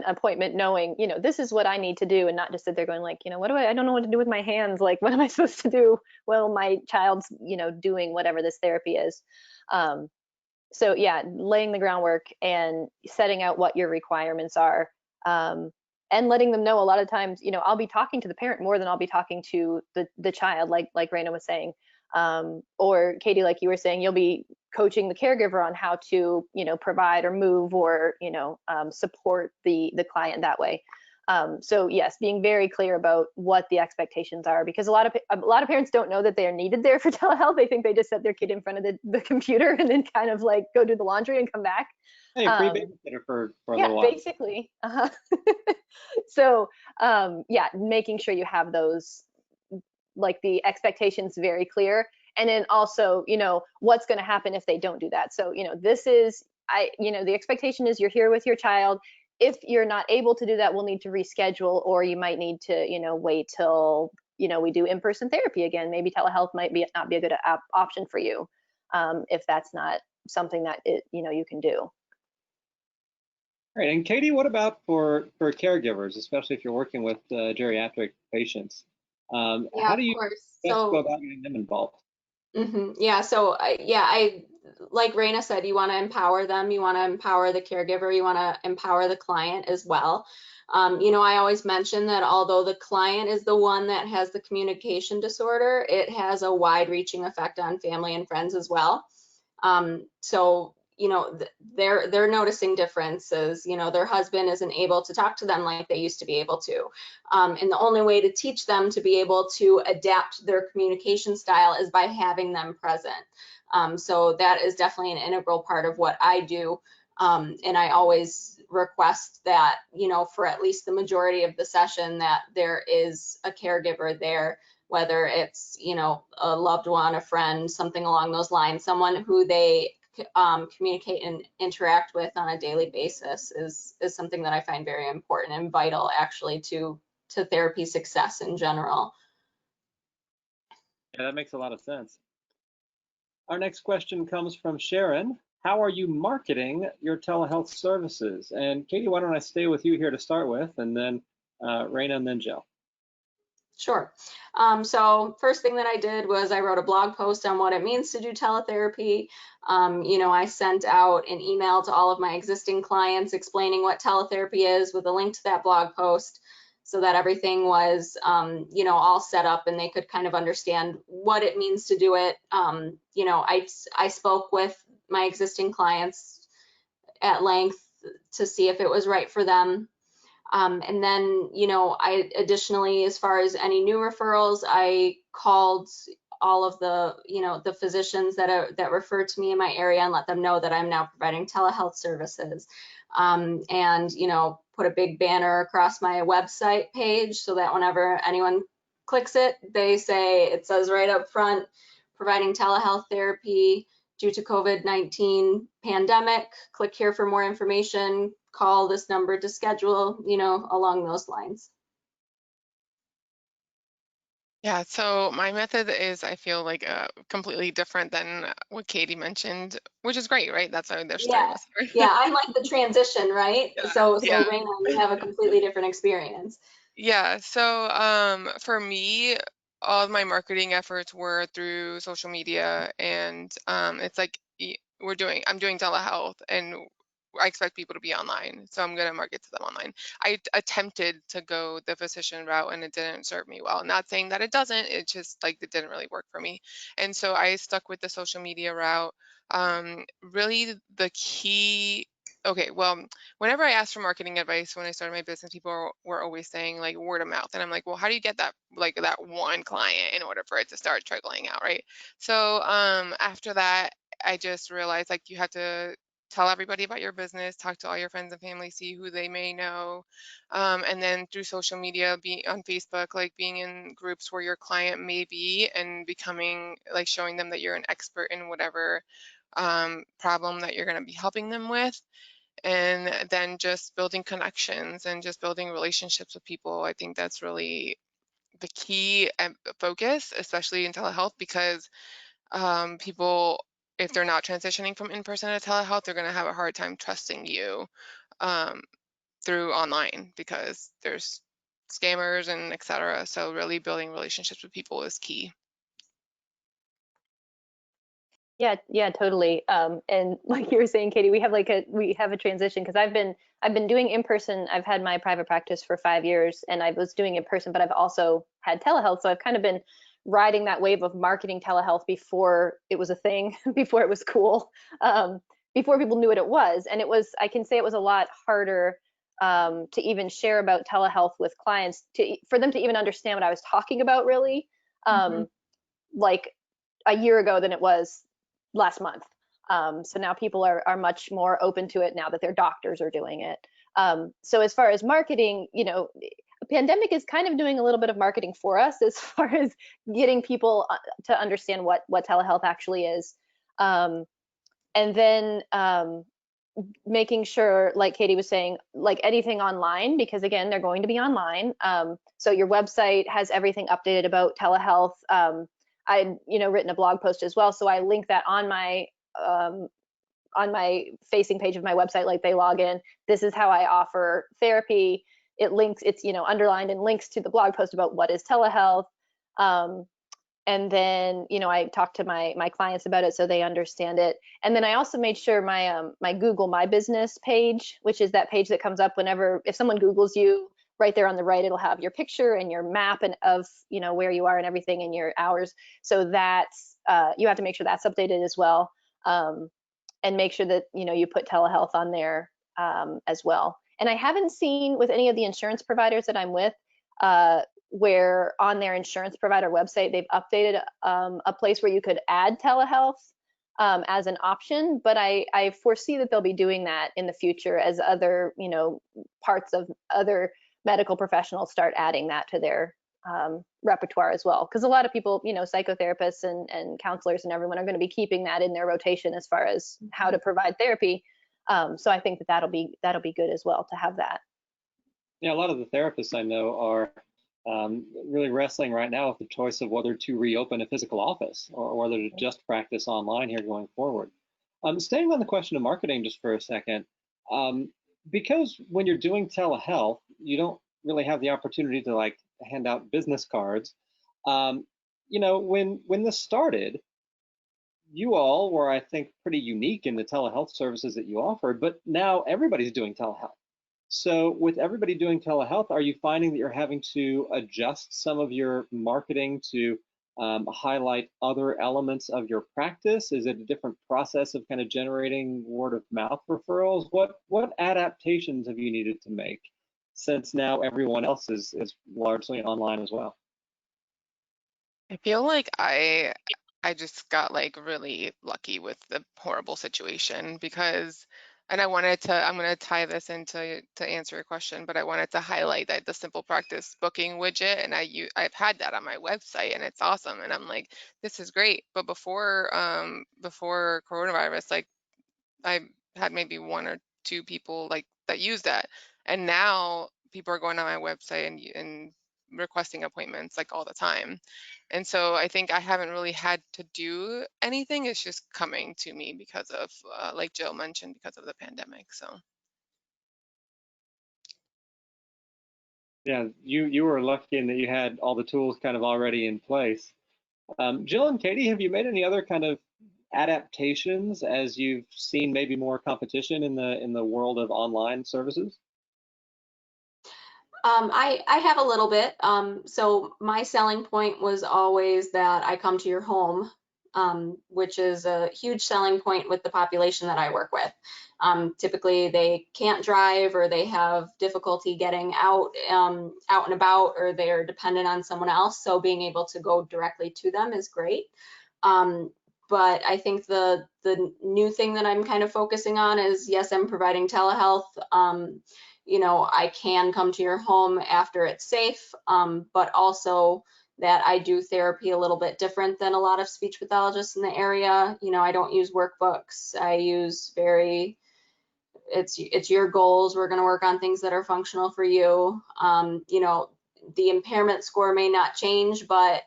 appointment knowing, this is what I need to do, and not just sit there going like, what do I don't know what to do with my hands. Like, what am I supposed to do? Well, my child's, doing whatever this therapy is. So yeah, laying the groundwork and setting out what your requirements are. And letting them know a lot of times, I'll be talking to the parent more than I'll be talking to the child, like Reina was saying. Or Katie, like you were saying, you'll be coaching the caregiver on how to, provide or move or, support the client that way. So yes, being very clear about what the expectations are, because a lot of parents don't know that they are needed there for telehealth. They think they just set their kid in front of the computer and then kind of like go do the laundry and come back. Hey, free babysitter for a yeah, little while. basically. So yeah, making sure you have those, like the expectations very clear, and then also, what's going to happen if they don't do that. So, this is, the expectation is you're here with your child. If you're not able to do that, we'll need to reschedule, or you might need to, wait till, we do in-person therapy again. Maybe telehealth might not be a good option for you, if that's not something that you can do. Right, and Katie, what about for caregivers, especially if you're working with geriatric patients? Yeah, how do you of course. best So, go about getting them involved? yeah, so I like Reina said, you want to empower them, you want to empower the caregiver, you want to empower the client as well. I always mention that although the client is the one that has the communication disorder, it has a wide-reaching effect on family and friends as well. So they're noticing differences. Their husband isn't able to talk to them like they used to be able to, and the only way to teach them to be able to adapt their communication style is by having them present. So that is definitely an integral part of what I do, and I always request that for at least the majority of the session that there is a caregiver there, whether it's a loved one, a friend, something along those lines, someone who they communicate and interact with on a daily basis is something that I find very important and vital, actually, to therapy success in general. Yeah, that makes a lot of sense. Our next question comes from Sharon. How are you marketing your telehealth services? And Katie, why don't I stay with you here to start with, and then Reina, and then Jill. Sure. So first thing that I did was I wrote a blog post on what it means to do teletherapy. I sent out an email to all of my existing clients explaining what teletherapy is with a link to that blog post, so that everything was, all set up and they could kind of understand what it means to do it. I spoke with my existing clients at length to see if it was right for them. And then, I additionally, as far as any new referrals, I called all of the, the physicians that refer to me in my area and let them know that I'm now providing telehealth services. And, put a big banner across my website page so that whenever anyone clicks it, it says right up front, providing telehealth therapy due to COVID-19 pandemic. Click here for more information, call this number to schedule, along those lines. Yeah, so my method is, I feel like, completely different than what Katie mentioned, which is great, right? That's why there's three of us here. Yeah, I'm like the transition, right? Yeah, So yeah. Reina, you have a completely different experience. Yeah, so for me, all of my marketing efforts were through social media, and it's like I'm doing telehealth, and I expect people to be online, so I'm going to market to them online. I attempted to go the physician route, and it didn't serve me well. Not saying that it doesn't, it just like it didn't really work for me, and so I stuck with the social media route. Really, the key. Okay, well, whenever I asked for marketing advice when I started my business, people were always saying like word of mouth. And I'm like, well, how do you get that one client in order for it to start trickling out, right? So after that, I just realized like you have to tell everybody about your business, talk to all your friends and family, see who they may know. And then through social media, being on Facebook, like being in groups where your client may be and becoming like showing them that you're an expert in whatever problem that you're going to be helping them with. And then just building connections and just building relationships with people. I think that's really the key focus, especially in telehealth, because people, if they're not transitioning from in-person to telehealth, they're going to have a hard time trusting you through online because there's scammers and etc. So really building relationships with people is key. Yeah, totally. And like you were saying, Katie, we have a transition because I've been doing in person. I've had my private practice for 5 years, and I was doing in person, but I've also had telehealth. So I've kind of been riding that wave of marketing telehealth before it was a thing, before it was cool, before people knew what it was. And I can say it was a lot harder to even share about telehealth with clients, for them to even understand what I was talking about, really, like a year ago than it was last month. So now people are much more open to it now that their doctors are doing it. So as far as marketing, a pandemic is kind of doing a little bit of marketing for us as far as getting people to understand what telehealth actually is. And then making sure, like Katie was saying, like anything online, because again, they're going to be online. So your website has everything updated about telehealth. I'd written a blog post as well, so I link that on my facing page of my website. Like they log in, this is how I offer therapy. It links, it's underlined and links to the blog post about what is telehealth. And then I talk to my clients about it so they understand it. And then I also made sure my Google My Business page, which is that page that comes up if someone Googles you, right there on the right, it'll have your picture and your map and of where you are and everything and your hours. So that's you have to make sure that's updated as well, and make sure that you put telehealth on there as well. And I haven't seen with any of the insurance providers that I'm with where on their insurance provider website they've updated a place where you could add telehealth as an option, but I foresee that they'll be doing that in the future as other parts of other medical professionals start adding that to their repertoire as well, because a lot of people, psychotherapists and counselors and everyone are going to be keeping that in their rotation as far as how to provide therapy. So I think that'll be good as well to have that. Yeah, a lot of the therapists I know are really wrestling right now with the choice of whether to reopen a physical office or whether to just practice online here going forward. Staying on the question of marketing just for a second, because when you're doing telehealth, you don't really have the opportunity to like hand out business cards. When this started, you all were, I think, pretty unique in the telehealth services that you offered, but now everybody's doing telehealth. So with everybody doing telehealth, are you finding that you're having to adjust some of your marketing to highlight other elements of your practice? Is it a different process of kind of generating word of mouth referrals? What adaptations have you needed to make since now everyone else is largely online as well? I feel like I just got like really lucky with the horrible situation because And I wanted to, I'm going to tie this into to answer your question, but I wanted to highlight that the SimplePractice booking widget, and I've had that on my website, and it's awesome. And I'm like, this is great. But before coronavirus, like I had maybe 1 or 2 people like that use that, and now people are going on my website and requesting appointments like all the time. And so I think I haven't really had to do anything. It's just coming to me because of, like Jill mentioned, because of the pandemic. So. Yeah, you were lucky in that you had all the tools kind of already in place. Jill and Katie, have you made any other kind of adaptations as you've seen maybe more competition in the world of online services? I have a little bit. So my selling point was always that I come to your home, which is a huge selling point with the population that I work with. Typically, they can't drive, or they have difficulty getting out and about, or they're dependent on someone else. So being able to go directly to them is great. But I think the new thing that I'm kind of focusing on is, yes, I'm providing telehealth. You know, I can come to your home after it's safe, but also that I do therapy a little bit different than a lot of speech pathologists in the area. You know, I don't use workbooks. I use it's your goals. We're going to work on things that are functional for you. You know, the impairment score may not change, but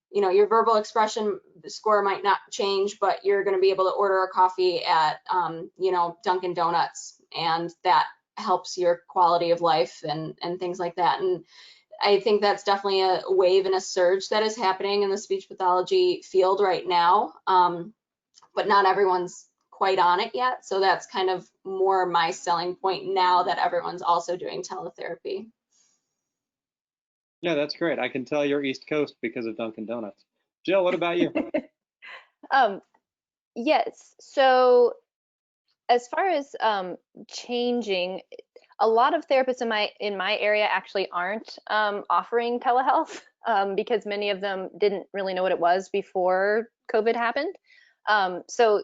you know, your verbal expression score might not change, but you're going to be able to order a coffee at, you know, Dunkin' Donuts, and that helps your quality of life and things like that. And I think that's definitely a wave and a surge that is happening in the speech pathology field right now, but not everyone's quite on it yet. So that's kind of more my selling point now that everyone's also doing teletherapy. Yeah, that's great. I can tell you're East Coast because of Dunkin' Donuts. Jill, what about you? Yes. So as far as changing, a lot of therapists in my area actually aren't offering telehealth because many of them didn't really know what it was before COVID happened. So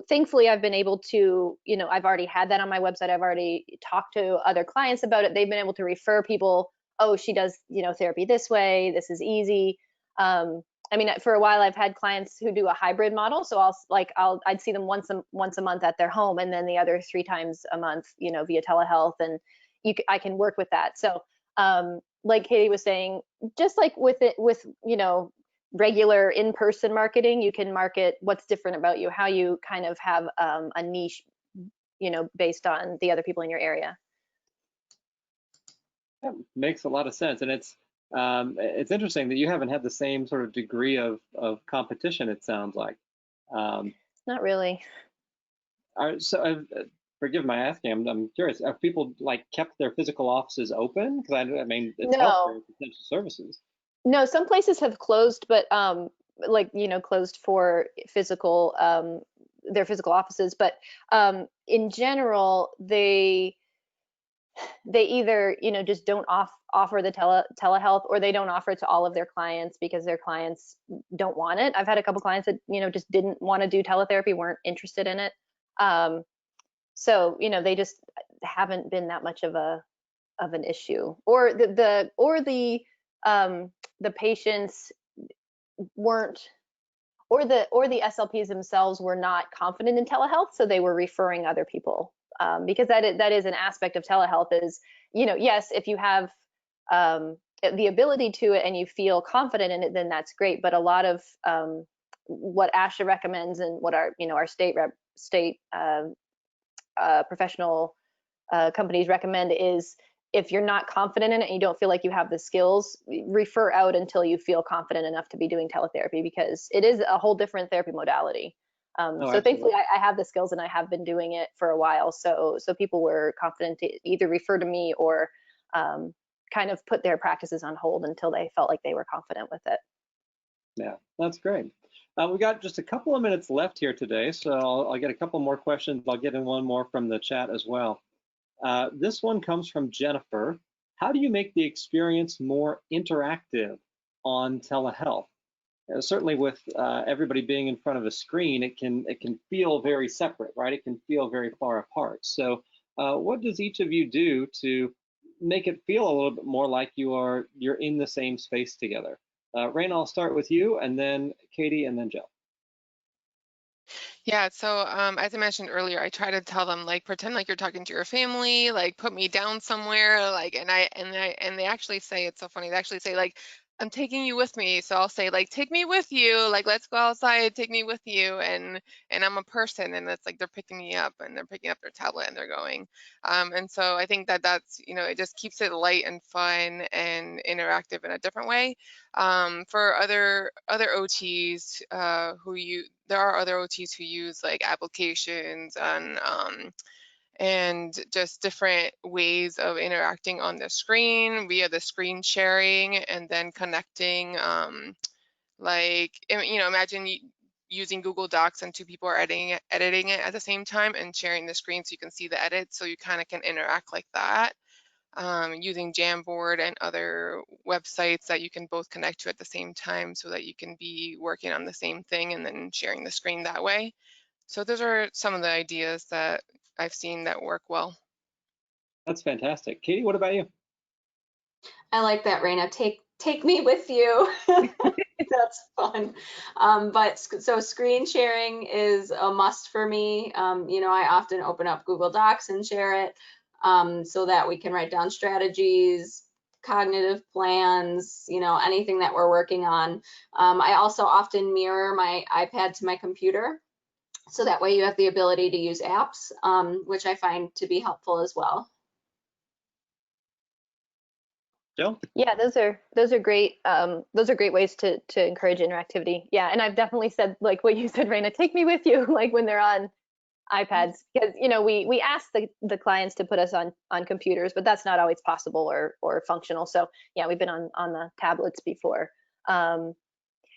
thankfully I've been able to, you know, I've already had that on my website. I've already talked to other clients about it. They've been able to refer people, oh, she does, you know, therapy this way. This is easy. I mean, for a while I've had clients who do a hybrid model. So I'd see them once a month at their home, and then the other 3 times a month, you know, via telehealth, and I can work with that. So like Katie was saying, just like with you know, regular in-person marketing, you can market what's different about you, how you kind of have a niche, you know, based on the other people in your area. That makes a lot of sense, and it's interesting that you haven't had the same sort of degree of competition, it sounds like. Not really. So forgive my asking, I'm curious, have people like kept their physical offices open? Because I mean, it's healthcare and potential services. No, some places have closed, but like, you know, closed for physical, their physical offices. But in general, they either, you know, just don't offer the telehealth, or they don't offer it to all of their clients because their clients don't want it. I've had a couple clients that, you know, just didn't want to do teletherapy, weren't interested in it. So, you know, they just haven't been that much of an issue, or the patients weren't, or the SLPs themselves were not confident in telehealth, so they were referring other people, because that is an aspect of telehealth is, you know, yes, if you have the ability to it and you feel confident in it, then that's great. But a lot of what ASHA recommends and what our, you know, our state professional companies recommend is, if you're not confident in it and you don't feel like you have the skills, refer out until you feel confident enough to be doing teletherapy, because it is a whole different therapy modality. So thankfully I have the skills and I have been doing it for a while. So people were confident to either refer to me or kind of put their practices on hold until they felt like they were confident with it. Yeah, that's great. We've got just a couple of minutes left here today, so I'll get a couple more questions. I'll get in one more from the chat as well. This one comes from Jennifer. How do you make the experience more interactive on telehealth? certainly with everybody being in front of a screen, it can feel very separate, right? It can feel very far apart. So what does each of you do to make it feel a little bit more like you're in the same space together? Reina, I'll start with you, and then Katie, and then Joe. Yeah, so as I mentioned earlier, I try to tell them, like, pretend like you're talking to your family, like put me down somewhere, like, and they actually say, it's so funny, they actually say, like, I'm taking you with me. So I'll say, like, take me with you, like, let's go outside, take me with you, and I'm a person, and it's like they're picking me up and they're picking up their tablet and they're going. And so I think that that's, it just keeps it light and fun and interactive in a different way. For other OTs there are other OTs who use like applications and just different ways of interacting on the screen via the screen sharing and then connecting. Like, imagine using Google Docs and two people are editing it at the same time and sharing the screen so you can see the edits, so you kind of can interact like that. Using Jamboard and other websites that you can both connect to at the same time so that you can be working on the same thing and then sharing the screen that way. So those are some of the ideas that I've seen that work well. That's fantastic. Katie, what about you? I like that, Reina. Take me with you. That's fun. So screen sharing is a must for me. I often open up Google Docs and share it so that we can write down strategies, cognitive plans, anything that we're working on. I also often mirror my iPad to my computer, so that way you have the ability to use apps, which I find to be helpful as well. Joe? Yeah, those are great. Those are great ways to encourage interactivity. Yeah, and I've definitely said, like what you said, Reina, take me with you, like when they're on iPads, because we ask the clients to put us on computers, but that's not always possible or functional. So yeah, we've been on the tablets before.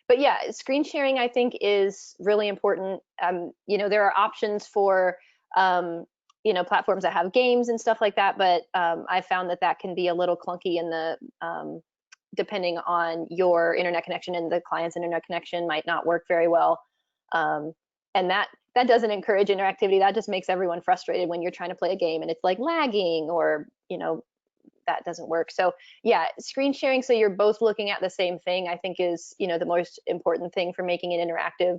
But yeah, screen sharing I think is really important. There are options for platforms that have games and stuff like that, but I found that can be a little clunky in the depending on your internet connection, and the client's internet connection might not work very well. And that doesn't encourage interactivity. That just makes everyone frustrated when you're trying to play a game and it's like lagging, or that doesn't work. So yeah, screen sharing so you're both looking at the same thing, I think is the most important thing for making it interactive.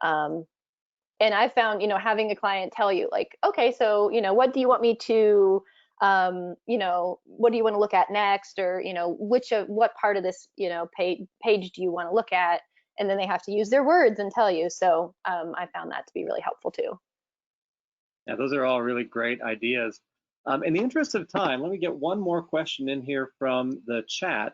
And I found having a client tell you, like, okay, so what do you want me to what do you want to look at next, or what part of this page do you want to look at, and then they have to use their words and tell you. So I found that to be really helpful too. Yeah, those are all really great ideas. In the interest of time, let me get one more question in here from the chat.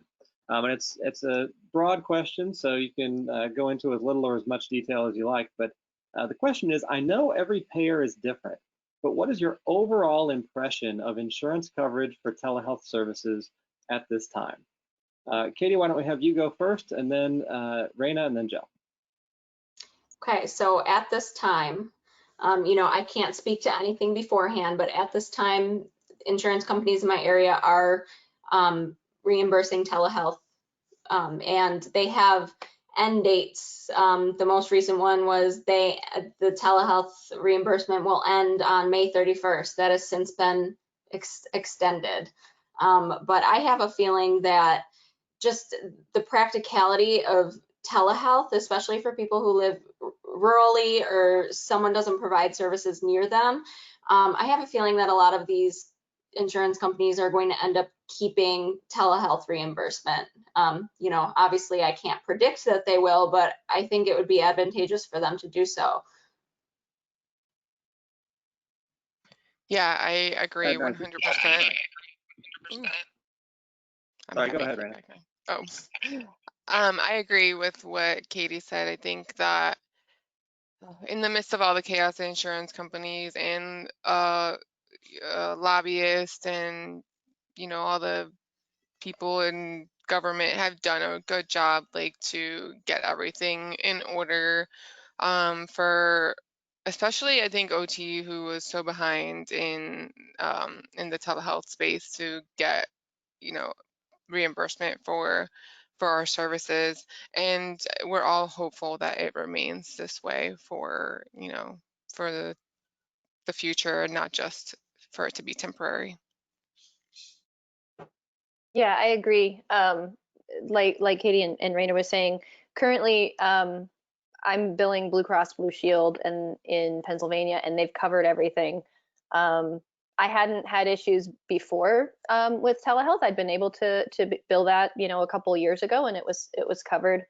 And it's a broad question, so you can go into as little or as much detail as you like. But the question is, I know every payer is different, but what is your overall impression of insurance coverage for telehealth services at this time? Katie, why don't we have you go first, and then Reina, and then Joe. Okay, so at this time, I can't speak to anything beforehand, but at this time, insurance companies in my area are reimbursing telehealth, and they have end dates. The most recent one was the telehealth reimbursement will end on May 31st. That has since been extended. But I have a feeling that just the practicality of telehealth, especially for people who live rurally or someone doesn't provide services near them, I have a feeling that a lot of these insurance companies are going to end up keeping telehealth reimbursement. Obviously I can't predict that they will, but I think it would be advantageous for them to do so. Yeah, I agree 100%. Sorry, go ahead, Reina. Oh, I agree with what Katie said. I think that in the midst of all the chaos of insurance companies and lobbyists and all the people in government have done a good job, like, to get everything in order for especially I think OT, who was so behind in the telehealth space, to get reimbursement for for our services, and we're all hopeful that it remains this way for, you know, for the future, not just for it to be temporary. Yeah, I agree. Like Katie and Reina was saying, currently I'm billing Blue Cross Blue Shield and in Pennsylvania, and they've covered everything. I hadn't had issues before with telehealth. I'd been able to bill that, you know, a couple years ago, and it was covered.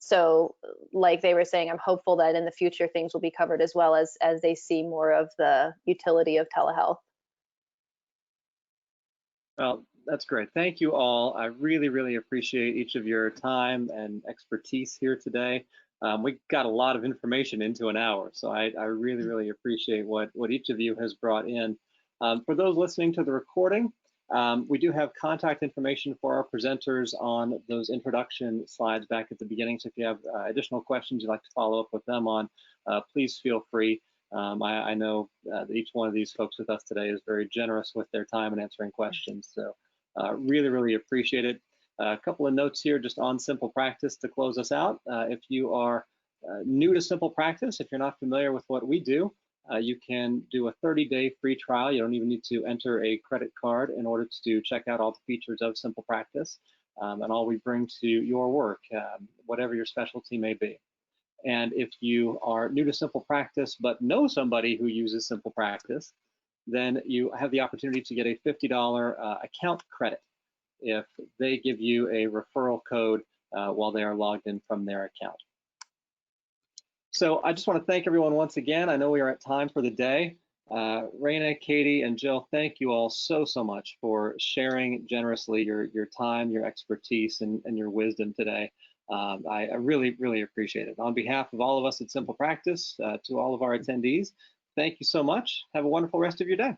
So like they were saying, I'm hopeful that in the future things will be covered as well as they see more of the utility of telehealth. Well, that's great. Thank you all. I really, really appreciate each of your time and expertise here today. We got a lot of information into an hour, so I really, really appreciate what each of you has brought in. For those listening to the recording, we do have contact information for our presenters on those introduction slides back at the beginning. So if you have additional questions you'd like to follow up with them on, please feel free. I know that each one of these folks with us today is very generous with their time and answering questions. So really, really appreciate it. A couple of notes here just on SimplePractice to close us out. If you are new to SimplePractice, if you're not familiar with what we do, you can do a 30-day free trial. You don't even need to enter a credit card in order to check out all the features of SimplePractice and all we bring to your work, whatever your specialty may be. And if you are new to SimplePractice but know somebody who uses SimplePractice, then you have the opportunity to get a $50 account credit if they give you a referral code while they are logged in from their account. So I just want to thank everyone once again. I know we are at time for the day. Reina, Katie, and Jill, thank you all so much for sharing generously your time, your expertise, and your wisdom today. I really, really appreciate it. On behalf of all of us at SimplePractice, to all of our attendees, thank you so much. Have a wonderful rest of your day.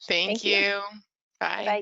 Thank you. Bye. Bye.